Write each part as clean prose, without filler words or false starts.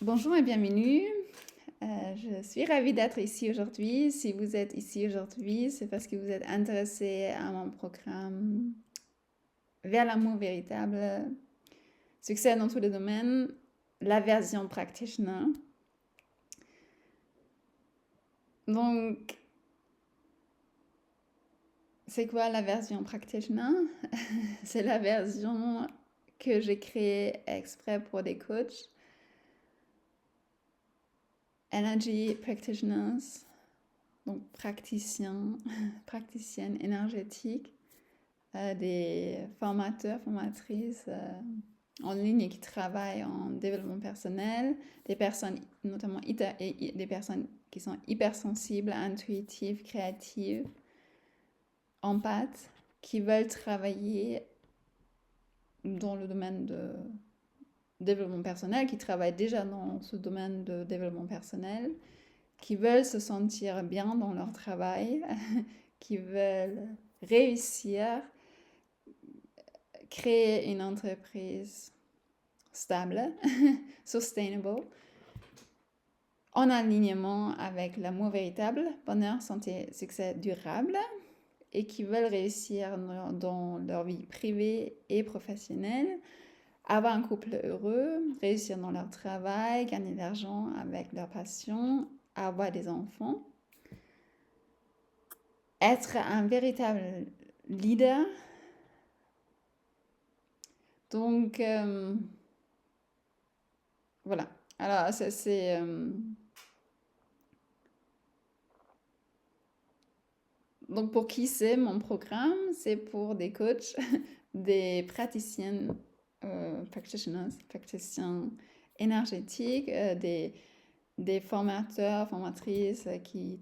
Bonjour et bienvenue. Je suis ravie d'être ici aujourd'hui. Si vous êtes ici aujourd'hui, c'est parce que vous êtes intéressé à mon programme Vers l'amour véritable, succès dans tous les domaines, la version practitioner. Donc, c'est quoi la version practitioner? C'est la version que j'ai créée exprès pour des coachs, energy practitioners, donc praticiennes énergétiques, des formateurs, formatrices en ligne qui travaillent en développement personnel, des personnes notamment des personnes qui sont hypersensibles, intuitives, créatives, empathes, qui veulent travailler dans le domaine de développement personnel, qui travaillent déjà dans ce domaine de développement personnel, qui veulent se sentir bien dans leur travail, qui veulent réussir, créer une entreprise stable, sustainable, en alignement avec l'amour véritable, bonheur, santé, succès durable, et qui veulent réussir dans leur vie privée et professionnelle, avoir un couple heureux, réussir dans leur travail, gagner de l'argent avec leur passion, avoir des enfants, être un véritable leader. Donc, voilà. Alors, c'est donc, pour qui c'est mon programme? C'est pour des coachs, des praticiennes, praticiens énergétiques, des formateurs, formatrices qui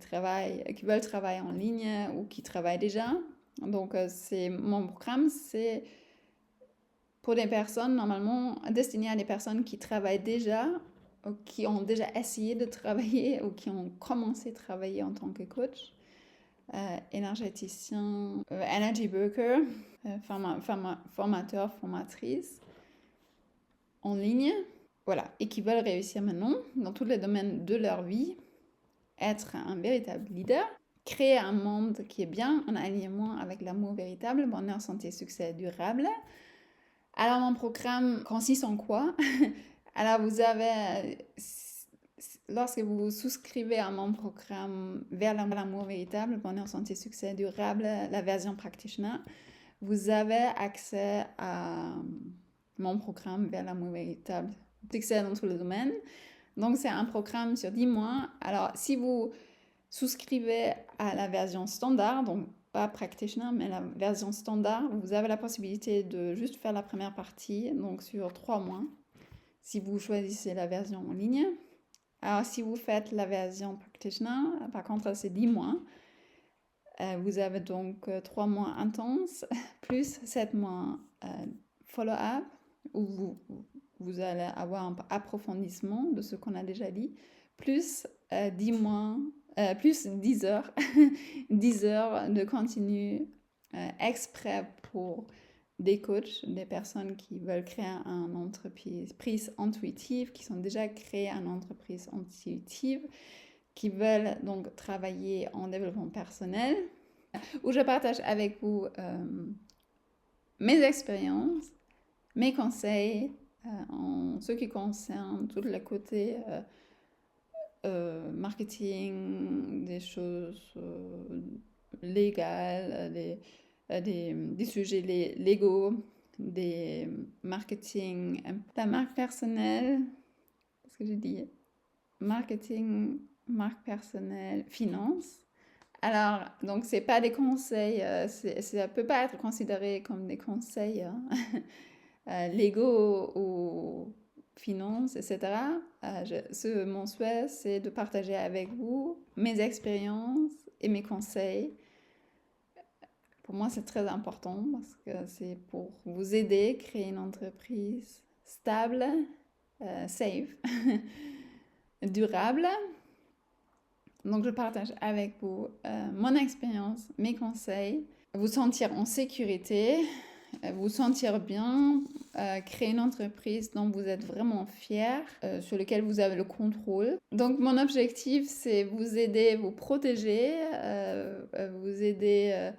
veulent travailler en ligne ou qui travaillent déjà. Donc, mon programme, c'est pour des personnes normalement destinées à des personnes qui travaillent déjà, ou qui ont déjà essayé de travailler ou qui ont commencé à travailler en tant que coach. Énergéticien, energy worker, formateur, formatrice en ligne, voilà, et qui veulent réussir maintenant dans tous les domaines de leur vie, être un véritable leader, créer un monde qui est bien en alignement avec l'amour véritable, bonheur, santé, succès durable. Alors mon programme consiste en quoi? Alors vous avez, lorsque vous souscrivez à mon programme Vers l'amour véritable, bonheur, santé, succès durable, la version practitioner, vous avez accès à mon programme Vers l'amour véritable, succès dans tous les domaines. Donc c'est un programme sur 10 mois. Alors si vous souscrivez à la version standard, donc pas practitioner, mais la version standard, vous avez la possibilité de juste faire la première partie, donc sur 3 mois, si vous choisissez la version en ligne. Alors, si vous faites la version practitioner, par contre, c'est 10 mois. Vous avez donc 3 mois intenses, plus 7 mois follow-up, où vous allez avoir un approfondissement de ce qu'on a déjà dit, plus 10 mois, plus 10 heures, 10 heures de continu exprès pour des coachs, des personnes qui veulent créer une entreprise intuitive, qui sont déjà créées une entreprise intuitive, qui veulent donc travailler en développement personnel, où je partage avec vous mes expériences, mes conseils en ce qui concerne tout le côté marketing, des choses légales, des sujets légaux, des marketing, la marque personnelle, qu'est-ce que j'ai dit? Marketing, marque personnelle, finance. Alors, donc, c'est pas des conseils, ça peut pas être considéré comme des conseils légaux ou finances, etc. Mon souhait, c'est de partager avec vous mes expériences et mes conseils. Pour moi, c'est très important parce que c'est pour vous aider à créer une entreprise stable, safe, durable. Donc, je partage avec vous mon expérience, mes conseils, vous sentir en sécurité vous sentir bien, créer une entreprise dont vous êtes vraiment fier, sur laquelle vous avez le contrôle. Donc mon objectif, c'est vous aider, vous protéger, vous aider,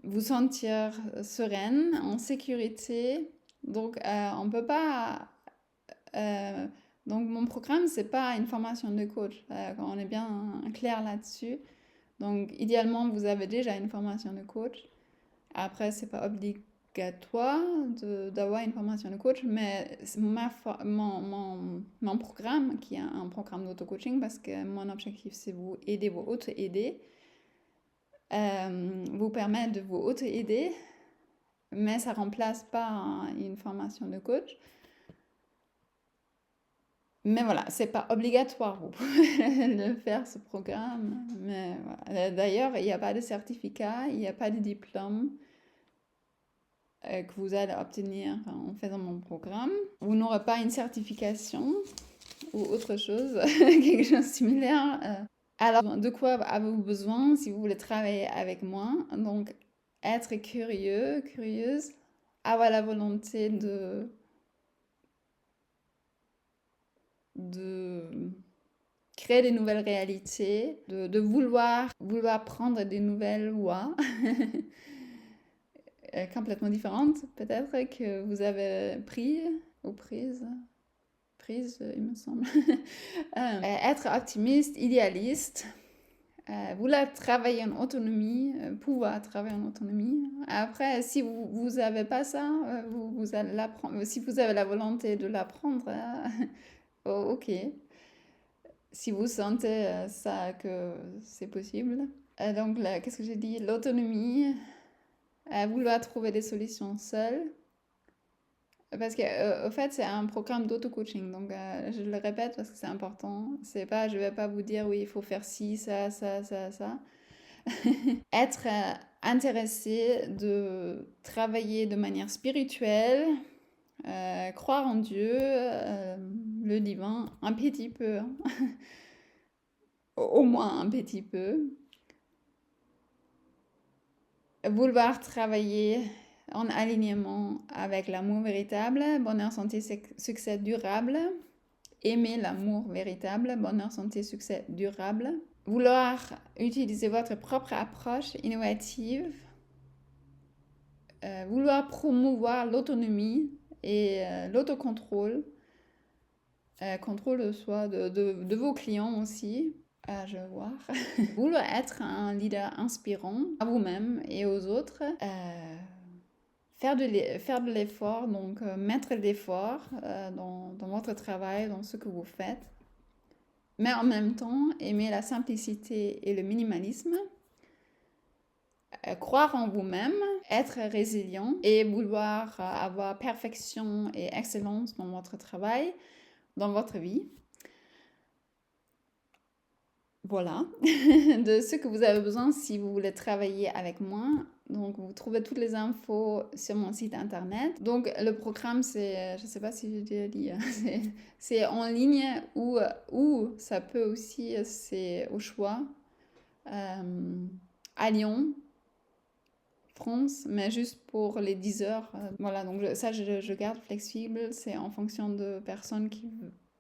vous sentir sereine, en sécurité. Donc on peut pas... euh, donc mon programme, c'est pas une formation de coach, on est bien clair là-dessus. Donc idéalement, vous avez déjà une formation de coach. Après, c'est pas obligatoire d'avoir une formation de coach, mais mon programme, qui est un programme d'auto-coaching, parce que mon objectif, c'est vous aider, vous auto-aider, vous permettre de vous auto-aider, mais ça remplace pas une formation de coach. Mais voilà, c'est pas obligatoire, vous pouvez le faire, ce programme. Mais voilà. D'ailleurs, il n'y a pas de certificat, il n'y a pas de diplôme que vous allez obtenir en faisant mon programme. Vous n'aurez pas une certification ou autre chose, quelque chose de similaire. Alors, de quoi avez-vous besoin si vous voulez travailler avec moi? Donc, être curieux, curieuse, avoir la volonté de créer des nouvelles réalités, de vouloir prendre des nouvelles voies complètement différentes, peut-être, que vous avez pris ou prises, il me semble. Être optimiste, idéaliste, vouloir travailler en autonomie, pouvoir travailler en autonomie. Après, si vous n'avez pas ça, vous allez l'apprendre. Si vous avez la volonté de l'apprendre, oh, ok. Si vous sentez ça, que c'est possible. Donc, qu'est-ce que j'ai dit? L'autonomie, vouloir trouver des solutions seul. Parce que, au fait, c'est un programme d'auto-coaching. Donc, je le répète parce que c'est important. C'est pas, je vais pas vous dire, oui, il faut faire ci, ça, ça, ça, ça. Être intéressé de travailler de manière spirituelle, croire en Dieu, le divin, un petit peu, hein. Au moins un petit peu. Vouloir travailler en alignement avec l'amour véritable, bonheur, santé, succès durable. Aimer l'amour véritable, bonheur, santé, succès durable. Vouloir utiliser votre propre approche innovative. Vouloir promouvoir l'autonomie et l'autocontrôle. Contrôle de soi, de vos clients aussi. Je vais voir. Vouloir être un leader inspirant à vous-même et aux autres. Faire de l'effort, donc mettre de l'effort dans votre travail, dans ce que vous faites. Mais en même temps, aimer la simplicité et le minimalisme. Croire en vous-même, être résilient et vouloir avoir perfection et excellence dans votre travail, dans votre vie. Voilà, de ce que vous avez besoin si vous voulez travailler avec moi. Donc, vous trouvez toutes les infos sur mon site internet. Donc, le programme, c'est, je ne sais pas si j'ai déjà dit, c'est en ligne ou ça peut aussi, c'est au choix, à Lyon, France, mais juste pour les 10 heures. Voilà, donc je garde flexible. C'est en fonction de personnes qui,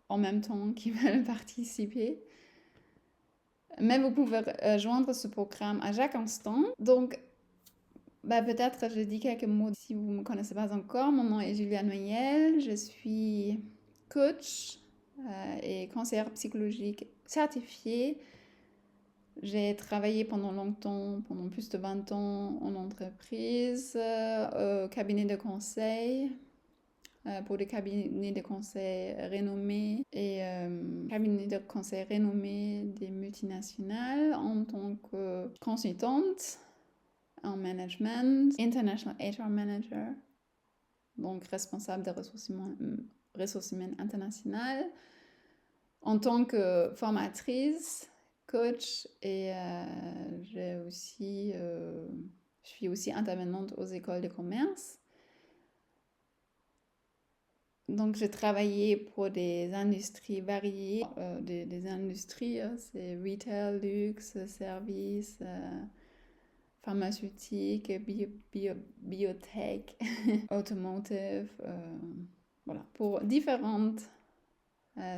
en même temps, qui veulent participer. Mais vous pouvez joindre ce programme à chaque instant. Donc, peut-être je dis quelques mots si vous ne me connaissez pas encore. Mon nom est Julia Noyel. Je suis coach et conseillère psychologique certifiée. J'ai travaillé pendant longtemps, pendant plus de 20 ans en entreprise, au cabinet de conseil, pour des cabinets de conseil renommés et cabinets de conseil renommés des multinationales en tant que consultante en management, International HR Manager, donc responsable des ressources humaines internationales, en tant que formatrice, coach et je suis aussi intervenante aux écoles de commerce. Donc, j'ai travaillé pour des industries variées, des industries, c'est retail, luxe, service, pharmaceutique, biotech, automotive, voilà. Pour différents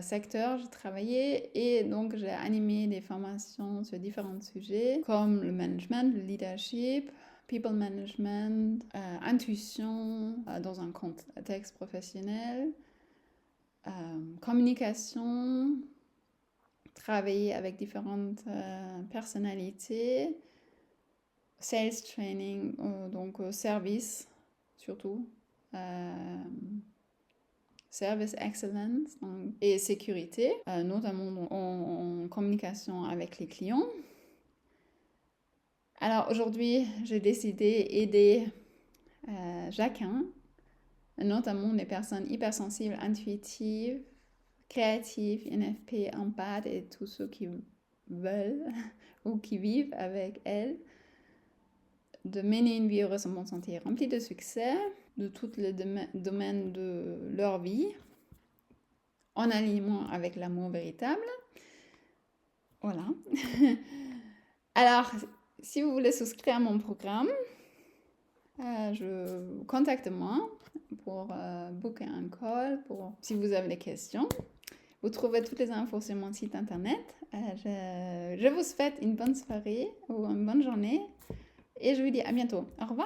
secteurs, j'ai travaillé et donc j'ai animé des formations sur différents sujets comme le management, le leadership, people management, intuition dans un contexte professionnel, communication, travailler avec différentes personnalités, sales training, donc service surtout, service excellence et sécurité, notamment en communication avec les clients. Alors aujourd'hui, j'ai décidé d'aider chacun, notamment les personnes hypersensibles, intuitives, créatives, INFP, empathes et tous ceux qui veulent ou qui vivent avec elles, de mener une vie heureuse en bonne santé et remplie de succès de tous les domaines de leur vie, en alignement avec l'amour véritable. Voilà. Alors, si vous voulez souscrire à mon programme, contacte-moi pour booker un call, si vous avez des questions. Vous trouvez toutes les infos sur mon site internet. Je vous souhaite une bonne soirée ou une bonne journée et je vous dis à bientôt. Au revoir.